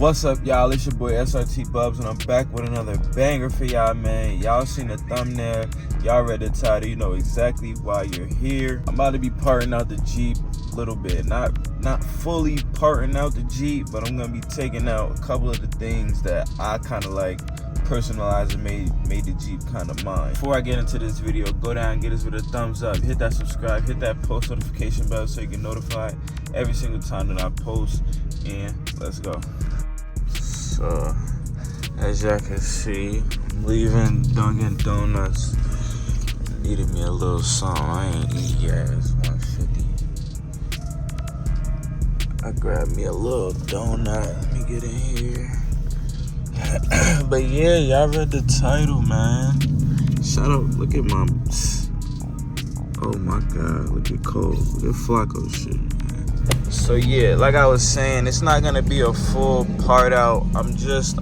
What's up, y'all? It's your boy SRT BUBZ, and I'm back with another banger for y'all, man. Y'all seen the thumbnail, y'all read the title, you know exactly why you're here. I'm about to be parting out the Jeep a little bit, not fully parting out the Jeep, but I'm gonna be taking out a couple of the things that I kind of like personalized and made the Jeep kind of mine. Before I get into this video, go down and get us with a thumbs up, hit that subscribe, hit that post notification bell so you get notified every single time that I post, and let's go. So, as y'all can see, I'm leaving Dunkin' Donuts. Needed me a little something. I ain't eat yet. It's 1:50. I grabbed me a little donut. Let me get in here. But yeah, y'all read the title, man. Shout out. Look at my. Oh my God. Look at Cole. Look at Flacco shit. So yeah, like I was saying, it's not gonna be a full part out. I'm just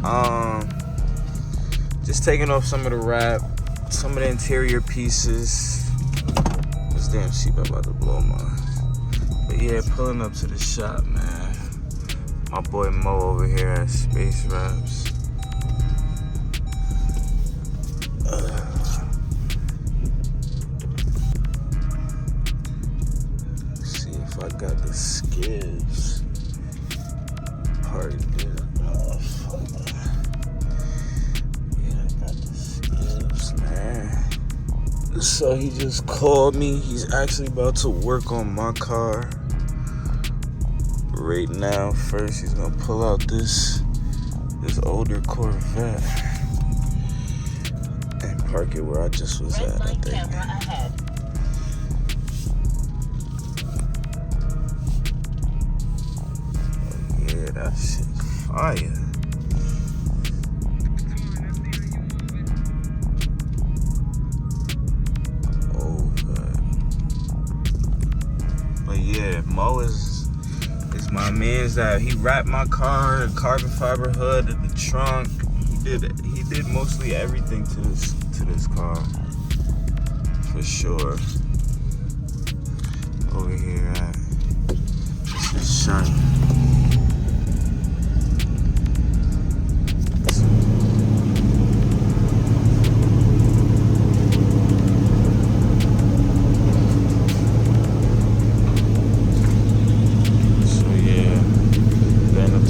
taking off some of the wrap, some of the interior pieces. This damn seatbelt about to blow mine. But yeah, pulling up to the shop, man. My boy Mo over here at Space Wraps. I got the skids parted off. Yeah, I got the skids, man. So he just called me. He's actually about to work on my car right now. First, he's gonna pull out this older Corvette and park it where I just was at, I think. That shit fire. Over. But yeah, Mo is my man's that he wrapped my car, carbon fiber hood, the trunk. He did mostly everything to this car. For sure. Over here at this is shiny.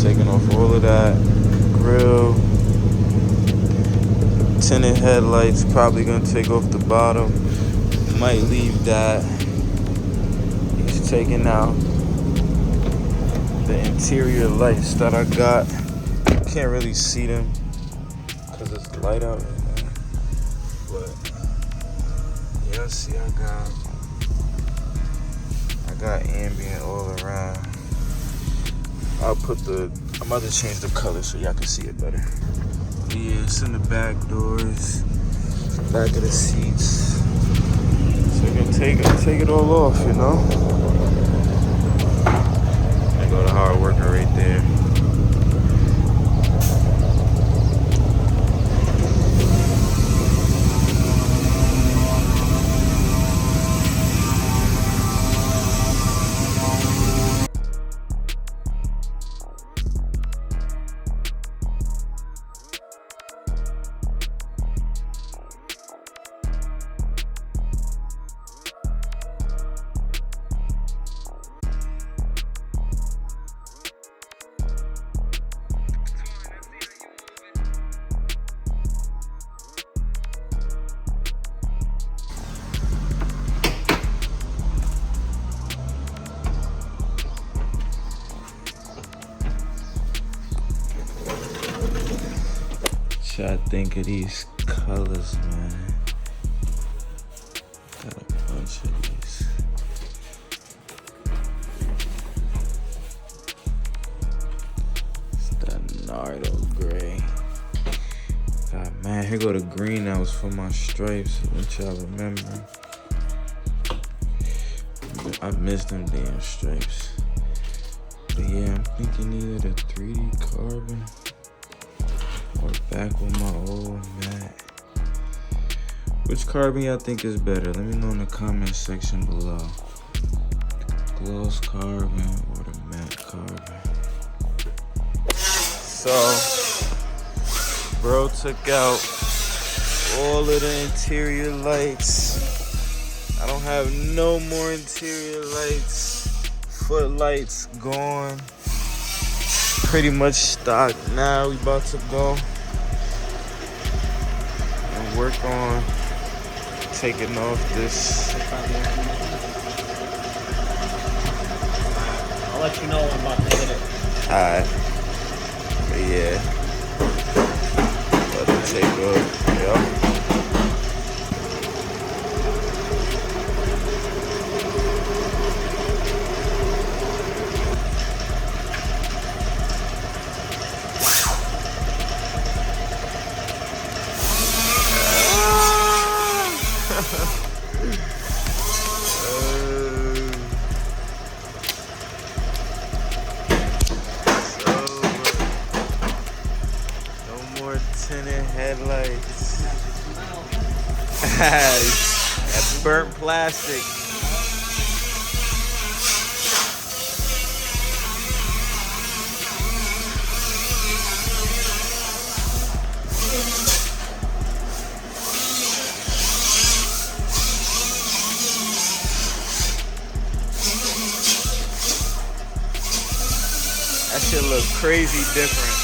Taking off all of that grill, tinted headlights, probably gonna take off the bottom, might leave that. He's taking out the interior lights that I got. Can't really see them because it's light out right now, but yeah, see, I got ambient all around. I'm about to change the color so y'all can see it better. Yeah, it's in the back doors, back of the seats. So you can take it all off, you know? I go to hard worker right there. I think of these colors, man. Got a bunch of these. It's that Nardo gray. God, man, here go the green that was for my stripes. Don't y'all remember? I missed them damn stripes. But yeah, I'm thinking either the 3D carbon or back with my old matte. Which carbon y'all think is better? Let me know in the comment section below. The gloss carbon or the matte carbon. So, bro took out all of the interior lights. I don't have no more interior lights. Footlights gone. Pretty much stock. Now we about to go and work on taking off this. I'll let you know when I'm about to hit it. Alright. But yeah. About to take off. Yep. Tinted headlights. That's burnt plastic. That shit look crazy different.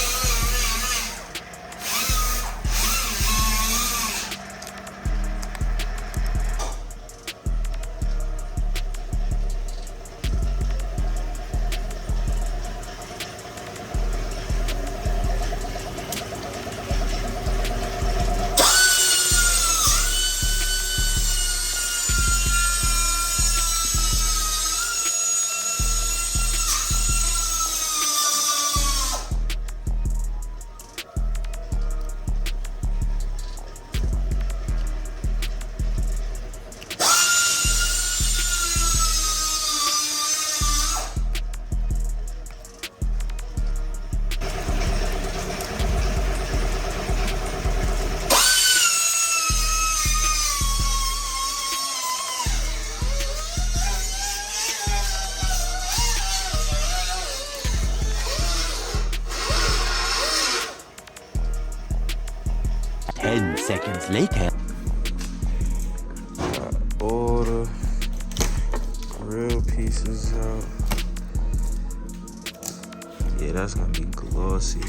Seconds later. Got all the grill pieces out. Yeah, that's gonna be glossy.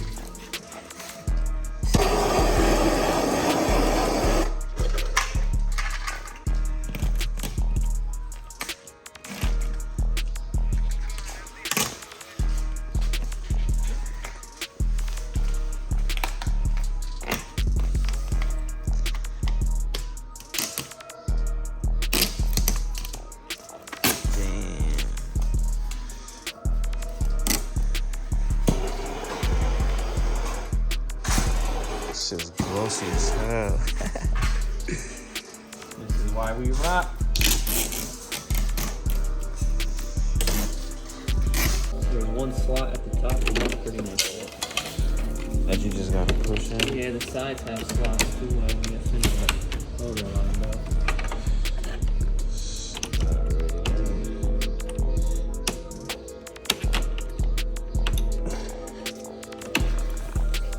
This is glossy as hell. This is why we rock. There's one slot at the top and that's pretty nice. That you just gotta push in? Yeah, the sides have slots too, I'm guessing, but those are lined up.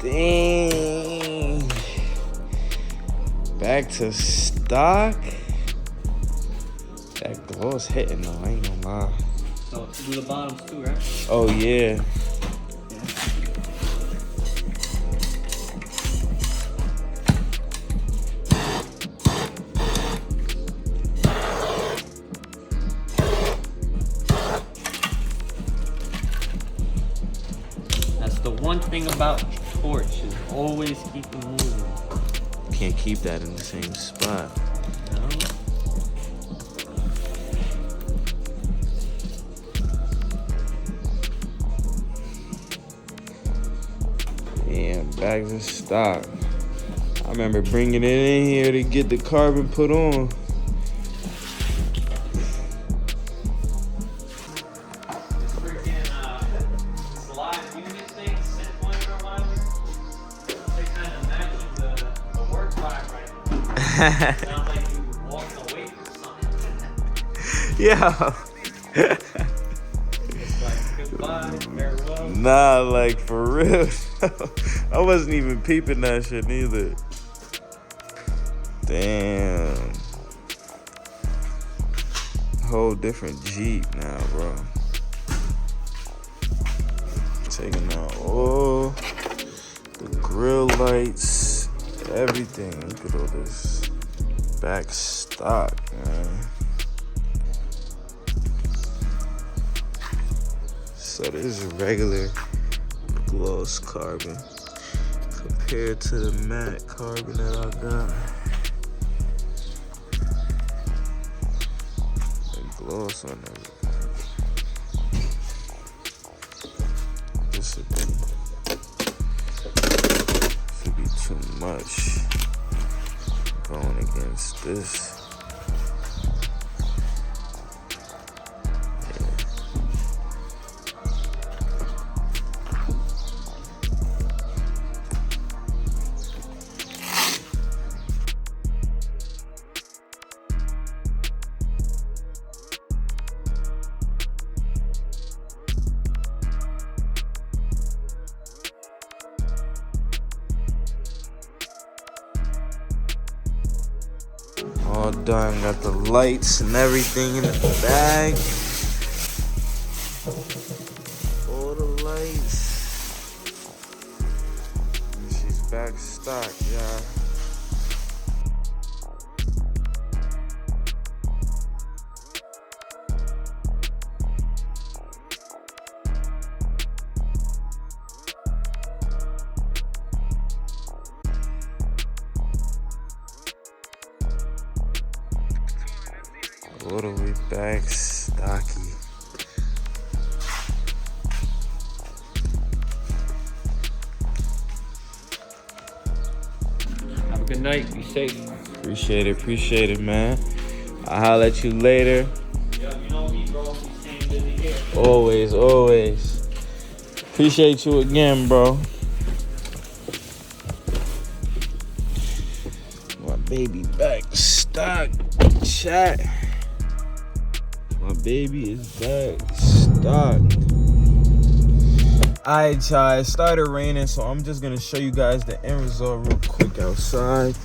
Dang. Back to stock. That glow's hitting though, I ain't gonna lie. So do the bottoms too, right? Oh yeah. That's the one thing about torch, is always keep them moving. Can't keep that in the same spot. No? Damn, back to stock. I remember bringing it in here to get the carbon put on. Sounds like you walked away from something. Yeah. It's like goodbye, farewell. Nah, like for real. I wasn't even peeping that shit neither. Damn. Whole different Jeep now, bro. Taking out all the grill lights, everything. Look at all this back stock, man. So this is regular gloss carbon compared to the matte carbon that I got. Gloss on everything. This would be too much going against this. All done, got the lights and everything in the bag. All the lights. And she's back stock, y'all. All the way back stocky. Have a good night. Be safe. Appreciate it, man. I'll holler at you later. Yeah, you know me, bro. Staying busy here. Always. Appreciate you again, bro. My baby back stock. Chat. My baby is back stock. Alright, y'all, it started raining, so I'm just gonna show you guys the end result real quick outside.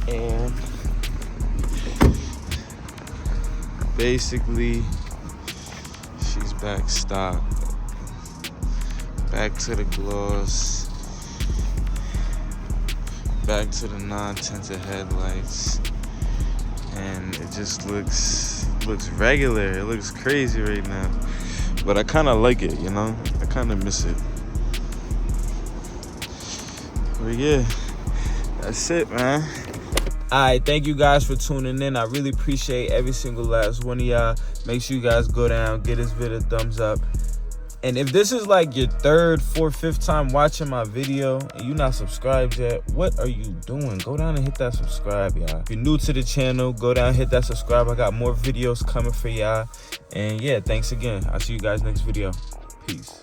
And basically, she's back stock. Back to the gloss. Back to the non-tinted headlights. And it just looks regular. It looks crazy right now, but I kind of like it, you know. I kind of miss it. But yeah, that's it, man. Alright, thank you guys for tuning in. I really appreciate every single last one of y'all. Make sure you guys go down, give this video a thumbs up. And if this is like your third, fourth, fifth time watching my video and you're not subscribed yet, what are you doing? Go down and hit that subscribe, y'all. If you're new to the channel, go down and hit that subscribe. I got more videos coming for y'all. And yeah, thanks again. I'll see you guys next video. Peace.